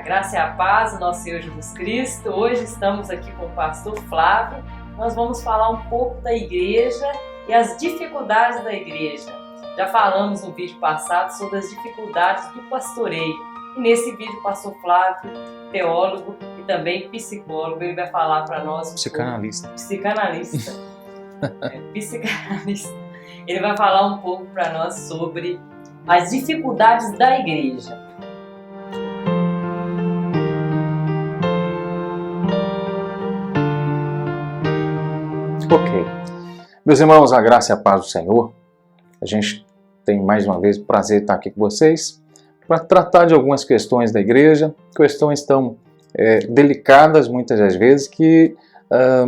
graça e a paz do nosso Senhor Jesus Cristo. Hoje estamos aqui com o pastor Flávio. Nós vamos falar um pouco da igreja e as dificuldades da igreja. Já falamos no vídeo passado sobre as dificuldades do pastoreio. E nesse vídeo o pastor Flávio, teólogo e também psicólogo, ele vai falar para nós... Psicanalista. Psicanalista. Ele vai falar um pouco para nós sobre as dificuldades da igreja. Ok. Meus irmãos, a graça e a paz do Senhor. A gente tem mais uma vez o prazer de estar aqui com vocês para tratar de algumas questões da igreja, questões tão delicadas muitas das vezes que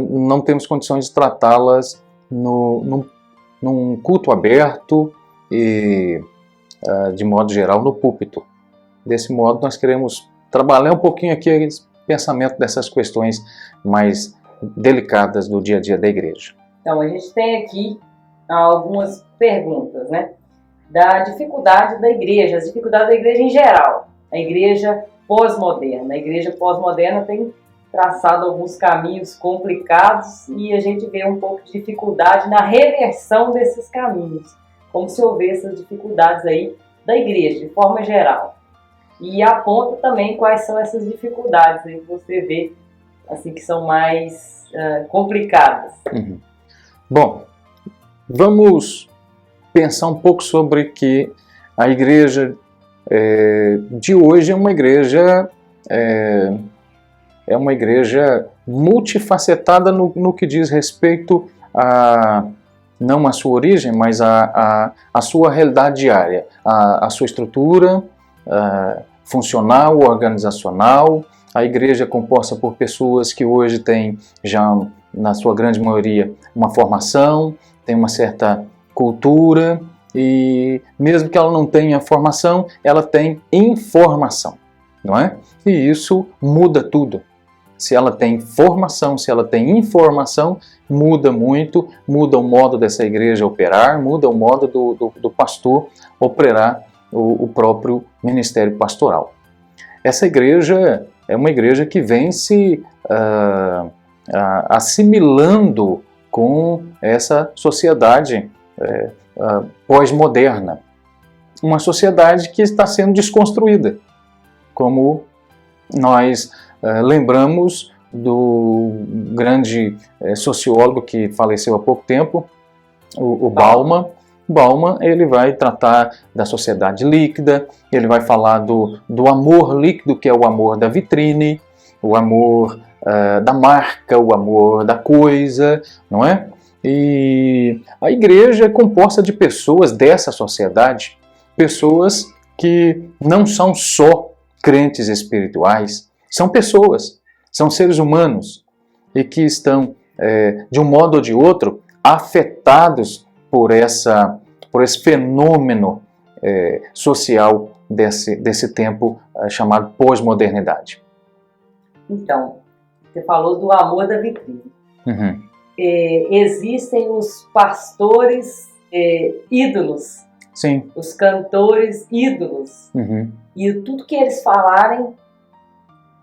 não temos condições de tratá-las num culto aberto e, de modo geral, no púlpito. Desse modo, nós queremos trabalhar um pouquinho aqui esse pensamento dessas questões mais delicadas do dia a dia da igreja. Então, a gente tem aqui algumas perguntas, né? Da dificuldade da igreja, as dificuldades da igreja em geral. A igreja pós-moderna. A igreja pós-moderna tem traçado alguns caminhos complicados e a gente vê um pouco de dificuldade na reversão desses caminhos. Como se houvesse essas dificuldades aí da igreja, de forma geral. E aponta também quais são essas dificuldades aí que você vê assim, que são mais complicadas. Uhum. Bom, vamos pensar um pouco sobre que a igreja de hoje é uma igreja multifacetada no que diz respeito a não a sua origem, mas a sua realidade diária, a sua estrutura funcional, organizacional. A igreja é composta por pessoas que hoje têm já, na sua grande maioria, uma formação, tem uma certa cultura e mesmo que ela não tenha formação, ela tem informação, não é? E isso muda tudo. Se ela tem formação, se ela tem informação, muda muito, muda o modo dessa igreja operar, muda o modo do pastor operar o próprio ministério pastoral. Essa igreja é uma igreja que vem se assimilando com essa sociedade pós-moderna. Uma sociedade que está sendo desconstruída, como nós lembramos do grande sociólogo que faleceu há pouco tempo, o Bauman. Bauman, ele vai tratar da sociedade líquida, ele vai falar do amor líquido, que é o amor da vitrine, o amor da marca, o amor da coisa, não é? E a igreja é composta de pessoas dessa sociedade, pessoas que não são só crentes espirituais, são pessoas, são seres humanos e que estão, de um modo ou de outro, afetados por esse fenômeno social desse tempo chamado pós-modernidade. Então, você falou do amor da vitrine. Uhum. Existem os pastores ídolos. Sim. Os cantores ídolos. Uhum. E tudo que eles falarem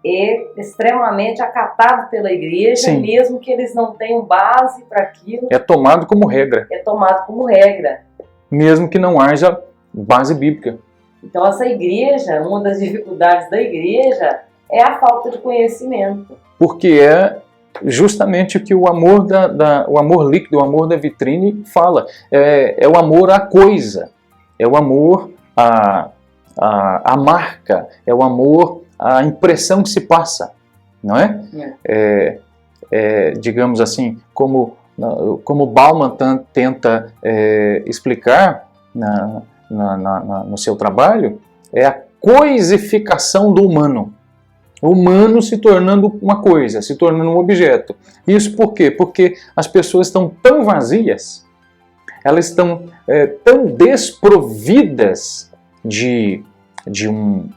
é extremamente acatado pela igreja, Sim. Mesmo que eles não tenham base para aquilo. É tomado como regra. É tomado como regra. Mesmo que não haja base bíblica. Então essa igreja, uma das dificuldades da igreja é a falta de conhecimento. Porque é justamente o que o amor o amor líquido, o amor da vitrine fala. É o amor à coisa, é o amor à marca, é o amor à impressão que se passa, não é? Digamos assim, como Bauman tenta explicar no seu trabalho, é a coisificação do humano. O humano se tornando uma coisa, se tornando um objeto. Isso por quê? Porque as pessoas estão tão vazias, elas estão tão desprovidas de um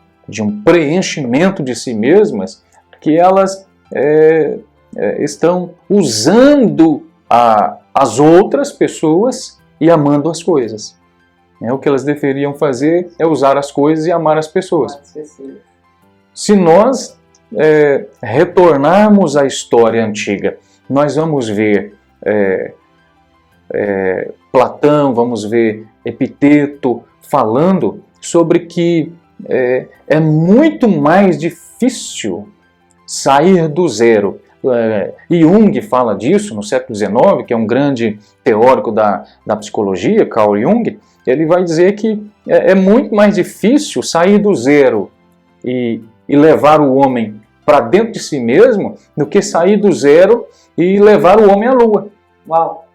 preenchimento de si mesmas, que elas estão usando as outras pessoas e amando as coisas. O que elas deveriam fazer é usar as coisas e amar as pessoas. Se nós retornarmos à história antiga, nós vamos ver Platão, vamos ver Epiteto falando sobre que é muito mais difícil sair do zero. Jung fala disso no século XIX, que é um grande teórico da psicologia, Carl Jung. Ele vai dizer que é muito mais difícil sair do zero e levar o homem para dentro de si mesmo do que sair do zero e levar o homem à lua. Uau!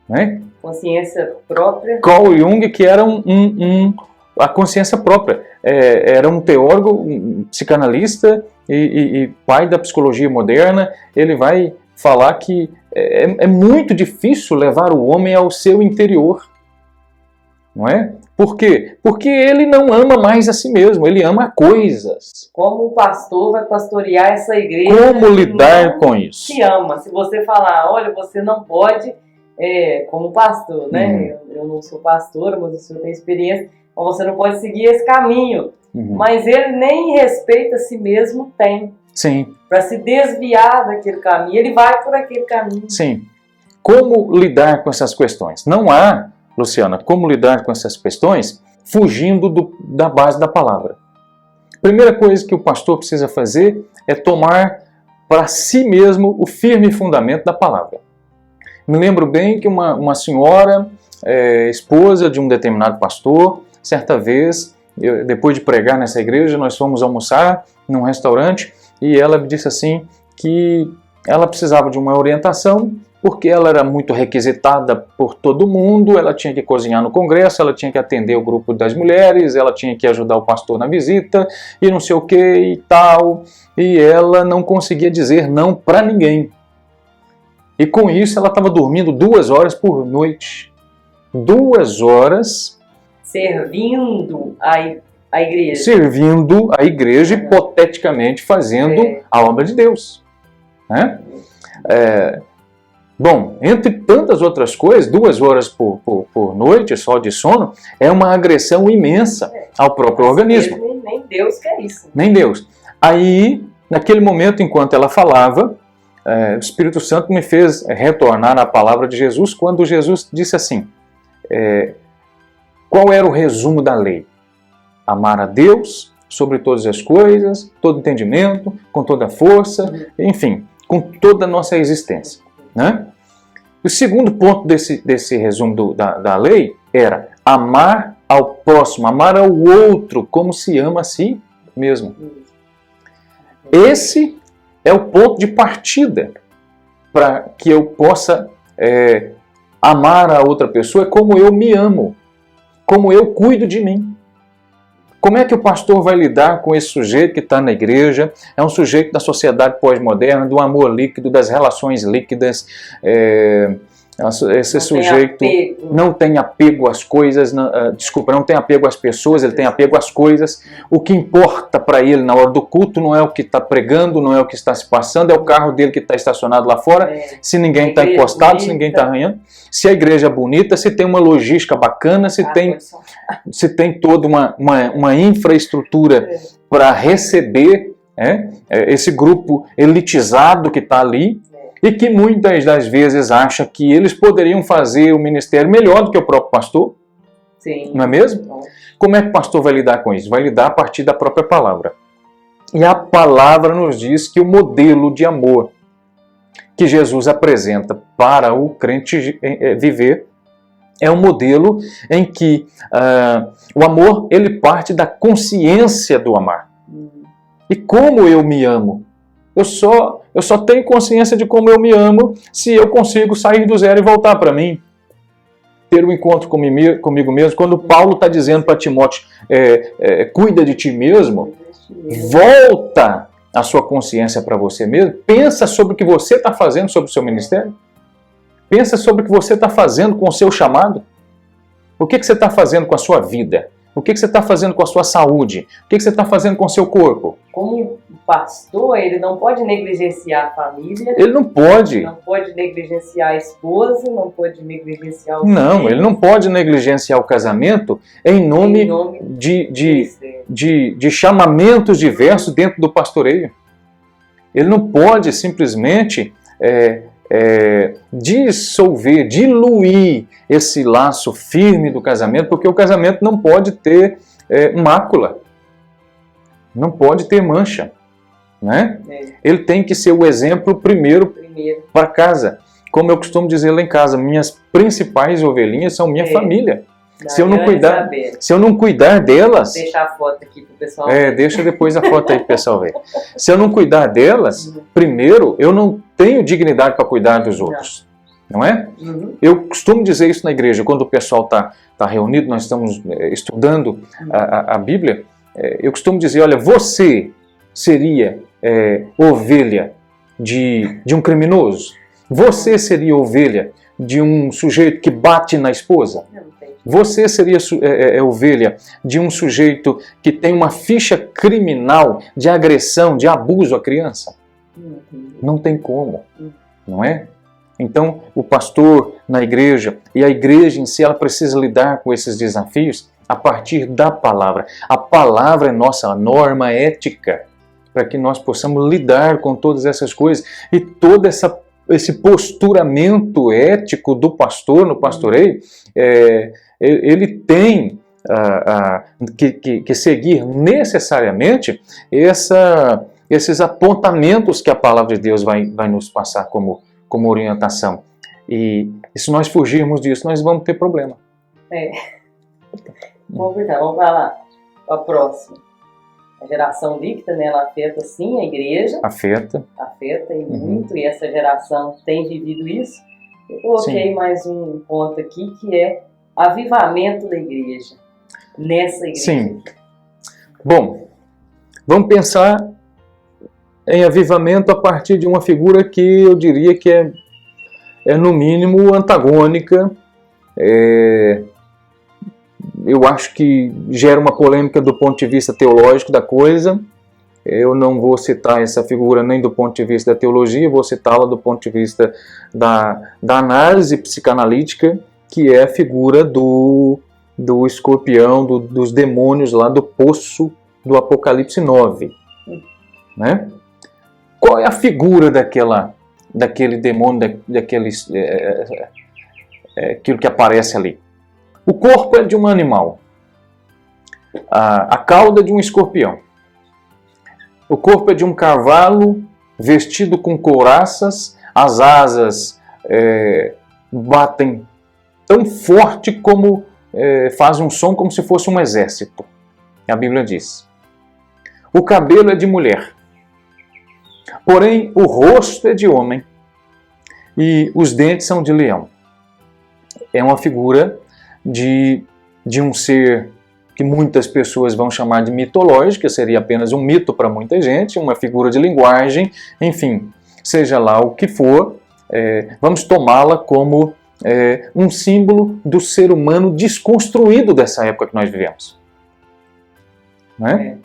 Né? Consciência própria. Carl Jung, que era a consciência própria. Era um teórico, um psicanalista e pai da psicologia moderna. Ele vai falar que é muito difícil levar o homem ao seu interior. Não é? Por quê? Porque ele não ama mais a si mesmo, ele ama coisas. Como o pastor vai pastorear essa igreja? Como lidar com isso? Se ama. Se você falar, olha, você não pode, como pastor, né? Eu não sou pastor, mas o senhor tem experiência, então você não pode seguir esse caminho. Mas ele nem respeito a si mesmo tem. Sim. Para se desviar daquele caminho, ele vai por aquele caminho. Sim. Como lidar com essas questões? Não há, Luciana, como lidar com essas questões fugindo da base da palavra. Primeira coisa que o pastor precisa fazer é tomar para si mesmo o firme fundamento da palavra. Me lembro bem que uma senhora, esposa de um determinado pastor, certa vez, depois de pregar nessa igreja, nós fomos almoçar num restaurante e ela me disse assim que ela precisava de uma orientação porque ela era muito requisitada por todo mundo, ela tinha que cozinhar no congresso, ela tinha que atender o grupo das mulheres, ela tinha que ajudar o pastor na visita, e não sei o que e tal, e ela não conseguia dizer não para ninguém. E com isso ela estava dormindo 2 horas por noite. 2 horas... Servindo a igreja. Servindo a igreja, hipoteticamente fazendo a obra de Deus. Né? Bom, entre tantas outras coisas, 2 horas por noite só de sono é uma agressão imensa ao próprio organismo. Nem Deus quer isso. Nem Deus. Aí, naquele momento, enquanto ela falava, o Espírito Santo me fez retornar à palavra de Jesus, quando Jesus disse assim, qual era o resumo da lei? Amar a Deus sobre todas as coisas, todo entendimento, com toda a força, enfim, com toda a nossa existência. Né? O segundo ponto desse resumo da lei era amar ao próximo, amar ao outro como se ama a si mesmo. Esse é o ponto de partida para que eu possa amar a outra pessoa, como eu me amo, como eu cuido de mim. Como é que o pastor vai lidar com esse sujeito que está na igreja? É um sujeito da sociedade pós-moderna, do amor líquido, das relações líquidas. Esse sujeito não tem apego às coisas, não tem apego às pessoas, ele tem apego às coisas. O que importa para ele na hora do culto não é o que está pregando, não é o que está se passando, é o carro dele que está estacionado lá fora, se ninguém está encostado, se ninguém está arranhando, se a igreja é bonita, se tem uma logística bacana, se tem toda uma infraestrutura para receber esse grupo elitizado que está ali, e que muitas das vezes acha que eles poderiam fazer o ministério melhor do que o próprio pastor. Sim. Não é mesmo? Como é que o pastor vai lidar com isso? Vai lidar a partir da própria palavra. E a palavra nos diz que o modelo de amor que Jesus apresenta para o crente viver é um modelo em que o amor ele parte da consciência do amar. E como eu me amo? Eu só tenho consciência de como eu me amo se eu consigo sair do zero e voltar para mim. Ter um encontro comigo mesmo. Quando Paulo está dizendo para Timóteo, cuida de ti mesmo, volta a sua consciência para você mesmo. Pensa sobre o que você está fazendo sobre o seu ministério. Pensa sobre o que você está fazendo com o seu chamado. O que você está fazendo com a sua vida? O que você está fazendo com a sua saúde? O que você está fazendo com o seu corpo? Como pastor, ele não pode negligenciar a família. Ele não pode. Não pode negligenciar a esposa, não pode negligenciar os Não, filhos. ele não pode negligenciar o casamento em nome de chamamentos diversos dentro do pastoreio. Ele não pode simplesmente dissolver, diluir esse laço firme do casamento, porque o casamento não pode ter mácula, não pode ter mancha, né? Ele tem que ser o exemplo primeiro para casa. Como eu costumo dizer lá em casa, minhas principais ovelhinhas são minha família. Se eu não cuidar delas... Vou deixar a foto aqui pro pessoal. Deixa depois a foto aí pro pessoal ver. Se eu não cuidar delas, primeiro, eu não tenho dignidade para cuidar dos outros. Não é? Eu costumo dizer isso na igreja, quando o pessoal está reunido, nós estamos estudando a Bíblia, eu costumo dizer, olha, você seria ovelha de um criminoso? Você seria ovelha de um sujeito que bate na esposa? Você seria ovelha de um sujeito que tem uma ficha criminal de agressão, de abuso à criança? Não tem como, não é? Então, o pastor na igreja e a igreja em si, ela precisa lidar com esses desafios a partir da palavra. A palavra é nossa norma ética para que nós possamos lidar com todas essas coisas e todo esse posturamento ético do pastor no pastoreio, ele tem que seguir necessariamente esses apontamentos que a palavra de Deus vai nos passar como orientação. E se nós fugirmos disso, nós vamos ter problema. Vamos lá. A próxima. A geração líquida, né, ela afeta sim a igreja. Afeta e muito, e essa geração tem vivido isso. Eu coloquei mais um ponto aqui, que é avivamento da igreja. Nessa igreja. Sim. Bom, vamos pensar em avivamento a partir de uma figura que eu diria que é no mínimo antagônica. Eu acho que gera uma polêmica do ponto de vista teológico da coisa. Eu não vou citar essa figura nem do ponto de vista da teologia, vou citá-la do ponto de vista da análise psicanalítica, que é a figura do escorpião, dos demônios lá do poço do Apocalipse 9. Né? Qual é a figura daquele demônio, aquilo que aparece ali? O corpo é de um animal, a cauda é de um escorpião, o corpo é de um cavalo vestido com couraças, as asas batem tão forte como faz um som como se fosse um exército, a Bíblia diz. O cabelo é de mulher, porém o rosto é de homem e os dentes são de leão. É uma figura de um ser que muitas pessoas vão chamar de mitológica, seria apenas um mito para muita gente, uma figura de linguagem, enfim, seja lá o que for, vamos tomá-la como um símbolo do ser humano desconstruído dessa época que nós vivemos. Não é?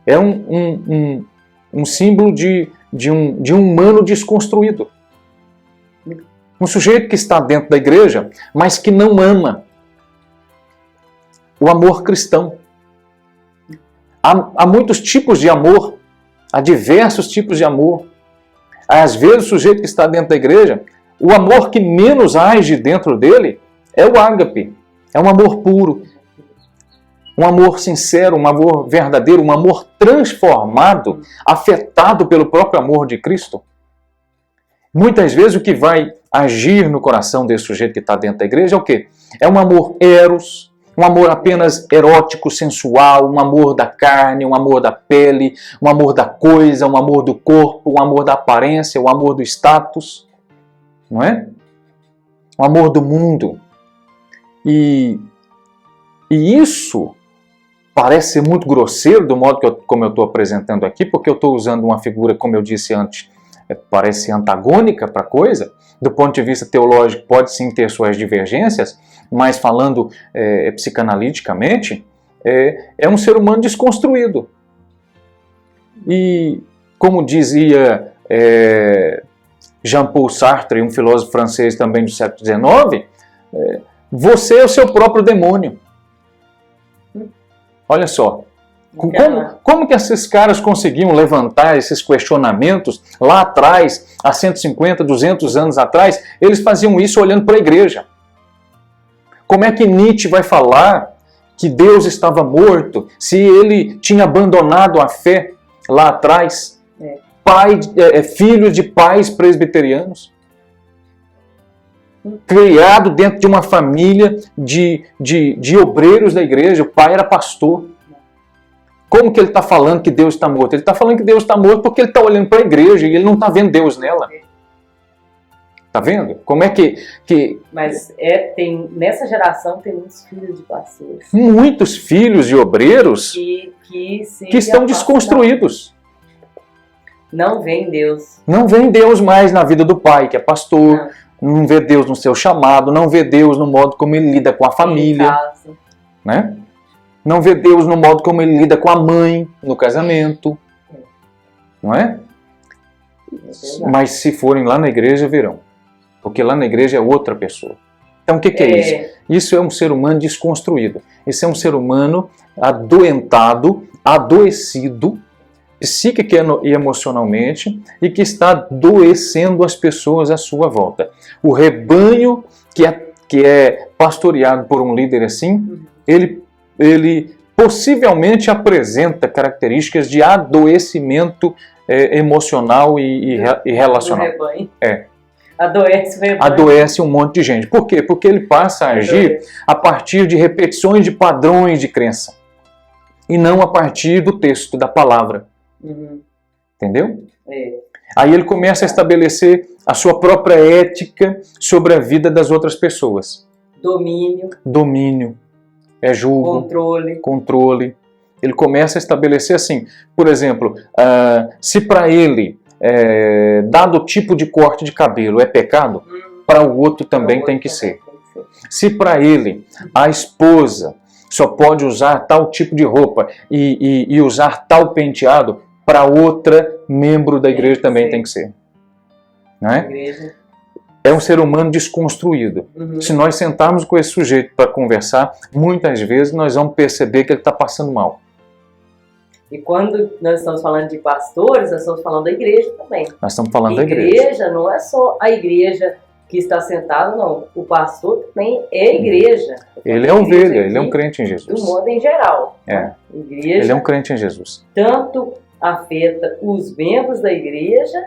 É um símbolo de um humano desconstruído. Um sujeito que está dentro da igreja, mas que não ama o amor cristão. Há muitos tipos de amor, há diversos tipos de amor. Às vezes o sujeito que está dentro da igreja, o amor que menos age dentro dele é o ágape, é um amor puro, um amor sincero, um amor verdadeiro, um amor transformado, afetado pelo próprio amor de Cristo. Muitas vezes o que vai agir no coração desse sujeito que está dentro da igreja é o quê? É um amor eros, um amor apenas erótico, sensual, um amor da carne, um amor da pele, um amor da coisa, um amor do corpo, um amor da aparência, um amor do status, não é? Um amor do mundo. E isso parece ser muito grosseiro do modo como eu estou apresentando aqui, porque eu estou usando uma figura, como eu disse antes, parece antagônica para a coisa. Do ponto de vista teológico, pode sim ter suas divergências, mas falando psicanaliticamente, é um ser humano desconstruído. E, como dizia Jean-Paul Sartre, um filósofo francês também do século XIX, você é o seu próprio demônio. Olha só. Como que esses caras conseguiam levantar esses questionamentos lá atrás, há 150, 200 anos atrás? Eles faziam isso olhando para a igreja. Como é que Nietzsche vai falar que Deus estava morto se ele tinha abandonado a fé lá atrás? Filho de pais presbiterianos, criado dentro de uma família de obreiros da igreja, o pai era pastor. Como que ele está falando que Deus está morto? Ele está falando que Deus está morto porque ele está olhando para a igreja e ele não está vendo Deus nela. Está vendo? Como é que... Mas nessa geração tem muitos filhos de pastores. Muitos filhos de obreiros que estão desconstruídos. Não vem Deus. Não vem Deus mais na vida do pai, que é pastor. Não vê Deus no seu chamado. Não vê Deus no modo como ele lida com a família. Né? Não vê Deus no modo como ele lida com a mãe no casamento. Não é? Mas se forem lá na igreja, verão. Porque lá na igreja é outra pessoa. Então o que é isso? Isso é um ser humano desconstruído. Isso é um ser humano adoentado, adoecido, psíquica e emocionalmente, e que está adoecendo as pessoas à sua volta. O rebanho que é pastoreado por um líder assim, ele possivelmente apresenta características de adoecimento emocional e relacional. Adoece um monte de gente. Por quê? Porque ele passa a agir a partir de repetições de padrões de crença. E não a partir do texto, da palavra. Entendeu? Aí ele começa a estabelecer a sua própria ética sobre a vida das outras pessoas. Domínio. Julgo. Controle. Ele começa a estabelecer assim, por exemplo, se para ele dado o tipo de corte de cabelo é pecado, para o outro também tem que ser. Se para ele a esposa só pode usar tal tipo de roupa e usar tal penteado, para outra membro da igreja também tem que ser. Não é? É um ser humano desconstruído. Se nós sentarmos com esse sujeito para conversar, muitas vezes nós vamos perceber que ele está passando mal. E quando nós estamos falando de pastores, nós estamos falando da igreja também. Nós estamos falando da igreja. Igreja não é só a igreja que está sentada, não. O pastor também é a igreja. Ele é ovelha, ele é um crente em Jesus. Do modo em geral. Igreja, ele é um crente em Jesus. Tanto afeta os membros da igreja,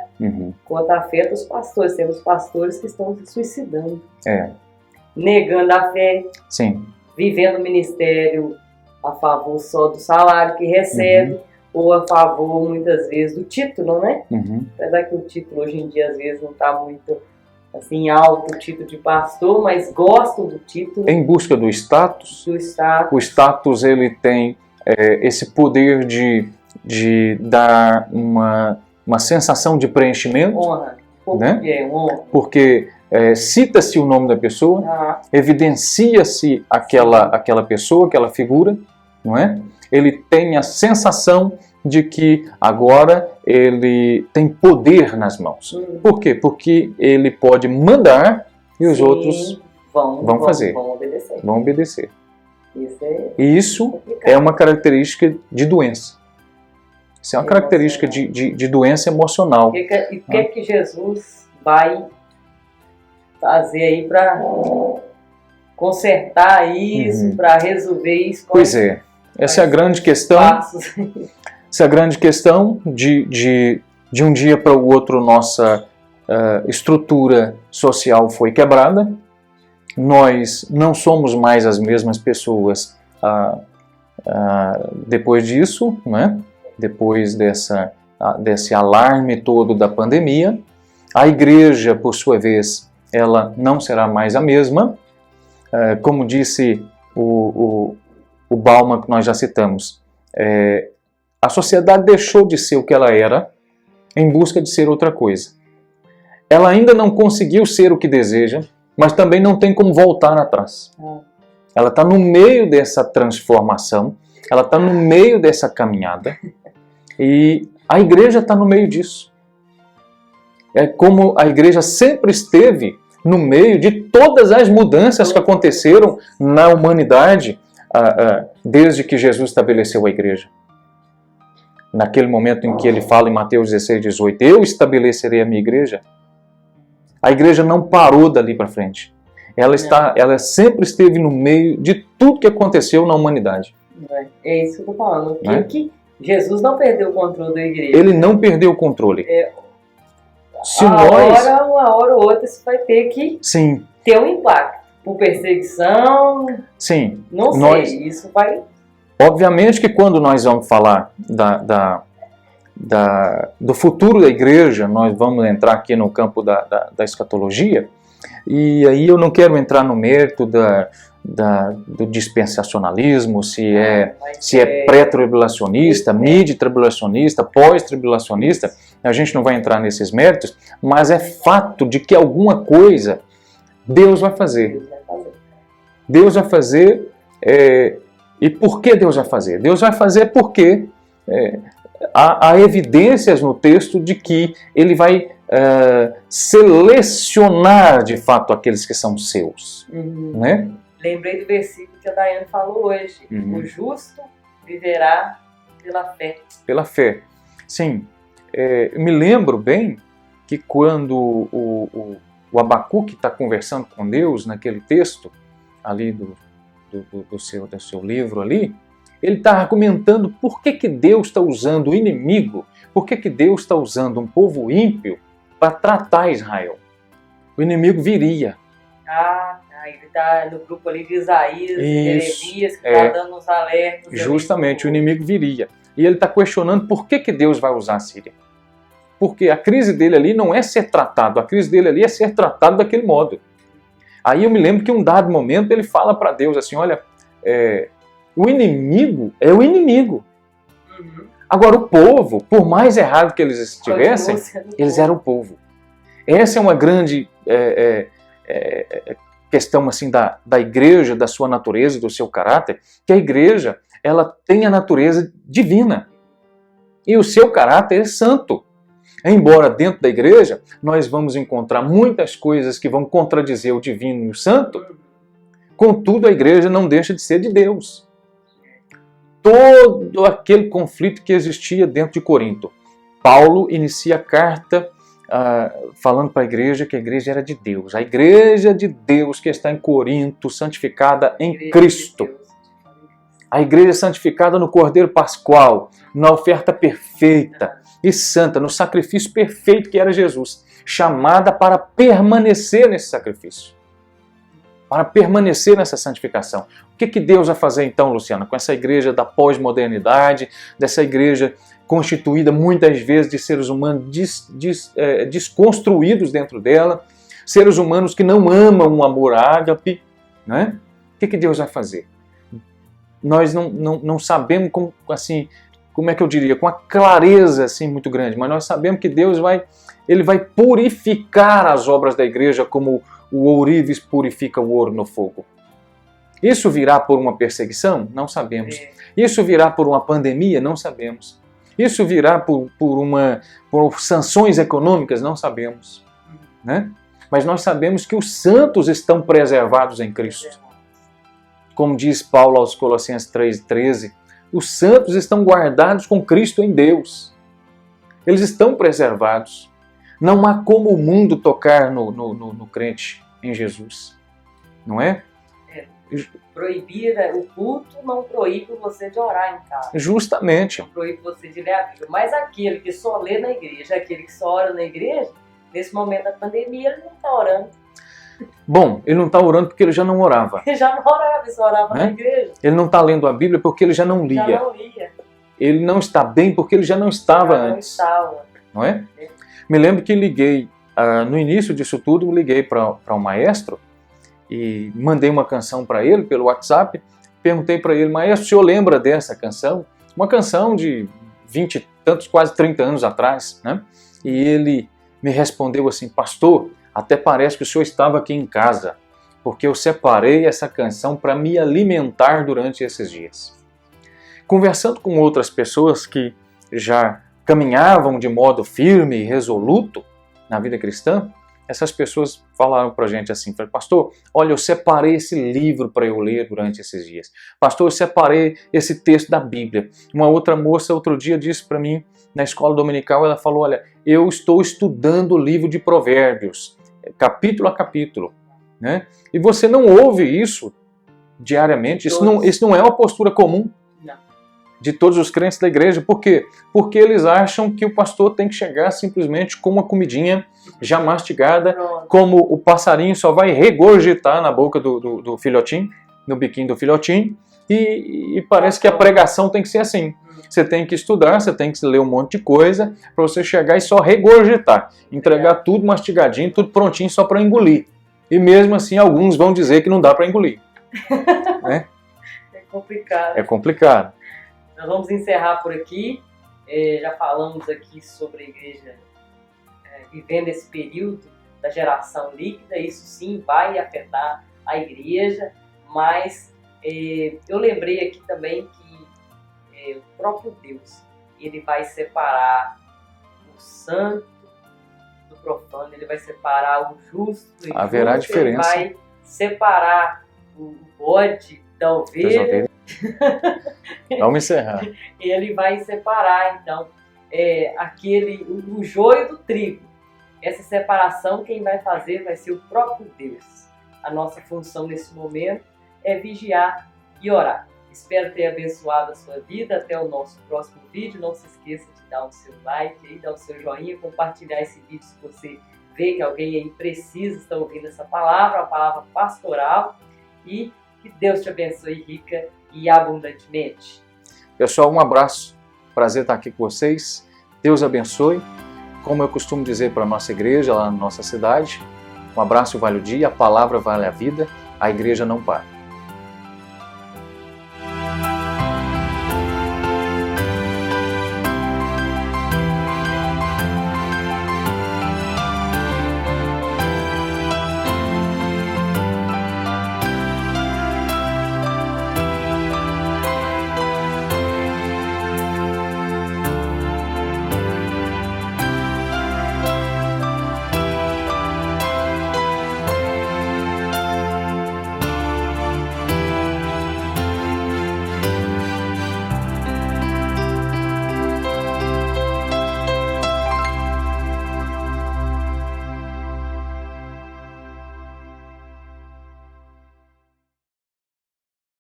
quanto afeta os pastores. Temos pastores que estão se suicidando. Negando a fé. Sim. Vivendo o ministério a favor só do salário que recebe, ou a favor, muitas vezes, do título, né? Apesar que o título, hoje em dia, às vezes, não está muito assim, alto, o título de pastor, mas gostam do título. Em busca do status. O status, ele tem esse poder de dar uma sensação de preenchimento. Honra. Né? Honra. Porque cita-se o nome da pessoa, evidencia-se aquela pessoa, aquela figura, não é? Ele tem a sensação de que agora ele tem poder nas mãos. Por quê? Porque ele pode mandar e os outros vão fazer. Vão obedecer. Isso é uma característica de doença. Isso é uma característica de doença emocional. E o que é que Jesus vai fazer aí para consertar isso, para resolver isso? Pois é. Essa é a grande questão. Essa é a grande questão de um dia para o outro nossa estrutura social foi quebrada. Nós não somos mais as mesmas pessoas depois disso, né? Depois desse alarme todo da pandemia. A igreja, por sua vez, ela não será mais a mesma. Como disse o Bauman, que nós já citamos, a sociedade deixou de ser o que ela era em busca de ser outra coisa. Ela ainda não conseguiu ser o que deseja, mas também não tem como voltar atrás. Ela está no meio dessa transformação, ela está no meio dessa caminhada e a igreja está no meio disso. É como a igreja sempre esteve no meio de todas as mudanças que aconteceram na humanidade desde que Jesus estabeleceu a igreja. Naquele momento em que ele fala em Mateus 16, 18, eu estabelecerei a minha igreja. A igreja não parou dali para frente. Ela sempre esteve no meio de tudo que aconteceu na humanidade. É isso que eu estou falando. Que Jesus não perdeu o controle da igreja. Ele não perdeu o controle. Uma hora ou outra, isso vai ter que Sim. ter um impacto. Por perseguição. Sim. Não sei. Isso vai. Obviamente que quando nós vamos falar do futuro da igreja, nós vamos entrar aqui no campo da escatologia, e aí eu não quero entrar no mérito do dispensacionalismo, se é pré-tribulacionista, mid-tribulacionista, pós-tribulacionista, a gente não vai entrar nesses méritos, mas é fato de que alguma coisa Deus vai fazer. Deus vai fazer, e por que Deus vai fazer? Deus vai fazer porque há evidências no texto de que Ele vai selecionar de fato aqueles que são seus. Né? Lembrei do versículo que a Daiane falou hoje. O justo viverá pela fé. Pela fé. Sim. Me lembro bem que quando o Abacuque está conversando com Deus naquele texto ali do seu livro ali, ele está argumentando por que Deus está usando o inimigo, por que Deus está usando um povo ímpio para tratar Israel. O inimigo viria. Ele está no grupo ali de Isaías, Jeremias, que está dando uns alertas. Justamente, o inimigo viria. E ele está questionando por que Deus vai usar a Síria. Porque a crise dele ali não é ser tratado, a crise dele ali é ser tratado daquele modo. Aí eu me lembro que em um dado momento ele fala para Deus assim, olha, o inimigo é o inimigo. Agora o povo, por mais errado que eles estivessem, eles eram o povo. Essa é uma grande questão assim, da igreja, da sua natureza, do seu caráter, que a igreja ela tem a natureza divina. E o seu caráter é santo. Embora dentro da igreja nós vamos encontrar muitas coisas que vão contradizer o divino e o santo, contudo a igreja não deixa de ser de Deus. Todo aquele conflito que existia dentro de Corinto, Paulo inicia a carta falando para a igreja que a igreja era de Deus. A igreja de Deus que está em Corinto, santificada em Cristo. A igreja santificada no Cordeiro Pascual, na oferta perfeita e santa, no sacrifício perfeito que era Jesus, chamada para permanecer nesse sacrifício, para permanecer nessa santificação. O que Deus vai fazer então, Luciana, com essa igreja da pós-modernidade, dessa igreja constituída muitas vezes de seres humanos desconstruídos dentro dela, seres humanos que não amam o amor ágape, né? O que Deus vai fazer? Nós não sabemos como é que eu diria, com a clareza assim muito grande, mas nós sabemos que Deus vai purificar as obras da igreja como o ourives purifica o ouro no fogo. Isso virá por uma perseguição? Não sabemos. Isso virá por uma pandemia? Não sabemos. Isso virá por sanções econômicas? Não sabemos. Né? Mas nós sabemos que os santos estão preservados em Cristo. Como diz Paulo aos Colossenses 3,13, os santos estão guardados com Cristo em Deus. Eles estão preservados. Não há como o mundo tocar no crente em Jesus. Não é? Proibir o culto não proíbe você de orar em casa. Justamente. Não proíbe você de ler a Bíblia. Mas aquele que só lê na igreja, aquele que só ora na igreja, nesse momento da pandemia, ele não está orando. Bom, ele não está orando porque ele já não orava. Ele já não orava, ele só orava na igreja. Ele não está lendo a Bíblia porque ele já não lia. Já não lia. Ele não está bem porque ele já não estava antes. Não estava. Não é? Me lembro que liguei, no início disso tudo, liguei para um maestro e mandei uma canção para ele pelo WhatsApp. Perguntei para ele, maestro, o senhor lembra dessa canção? Uma canção de 20 e tantos, quase 30 anos atrás, né? E ele me respondeu assim, pastor, Até parece que o senhor estava aqui em casa, porque eu separei essa canção para me alimentar durante esses dias. Conversando com outras pessoas que já caminhavam de modo firme e resoluto na vida cristã, essas pessoas falaram para a gente assim, pastor, olha, eu separei esse livro para eu ler durante esses dias. Pastor, eu separei esse texto da Bíblia. Uma outra moça outro dia disse para mim, na escola dominical, ela falou, olha, eu estou estudando o livro de Provérbios, capítulo a capítulo. Né? E você não ouve isso diariamente, isso não é uma postura comum de todos os crentes da igreja. Por quê? Porque eles acham que o pastor tem que chegar simplesmente com uma comidinha já mastigada, como o passarinho só vai regurgitar na boca do filhotinho, no biquinho do filhotinho, e parece que a pregação tem que ser assim. Você tem que estudar, você tem que ler um monte de coisa para você chegar e só regurgitar, entregar tudo mastigadinho, tudo prontinho só para engolir. E mesmo assim alguns vão dizer que não dá para engolir. Né? É complicado. É complicado. Nós vamos encerrar por aqui. Já falamos aqui sobre a igreja vivendo esse período da geração líquida. Isso sim vai afetar a igreja, mas eu lembrei aqui também que o próprio Deus, ele vai separar o santo do profano, ele vai separar o justo do injusto, haverá diferença. Ele vai separar o bode da ovelha. Vamos encerrar. Ele vai separar, então, o joio do trigo. Essa separação, quem vai fazer vai ser o próprio Deus. A nossa função nesse momento é vigiar e orar. Espero ter abençoado a sua vida. Até o nosso próximo vídeo. Não se esqueça de dar o seu like, dar o seu joinha, compartilhar esse vídeo se você vê que alguém aí precisa estar ouvindo essa palavra, uma palavra pastoral. E que Deus te abençoe rica e abundantemente. Pessoal, um abraço. Prazer estar aqui com vocês. Deus abençoe. Como eu costumo dizer para a nossa igreja, lá na nossa cidade, um abraço vale o dia, a palavra vale a vida, a igreja não para.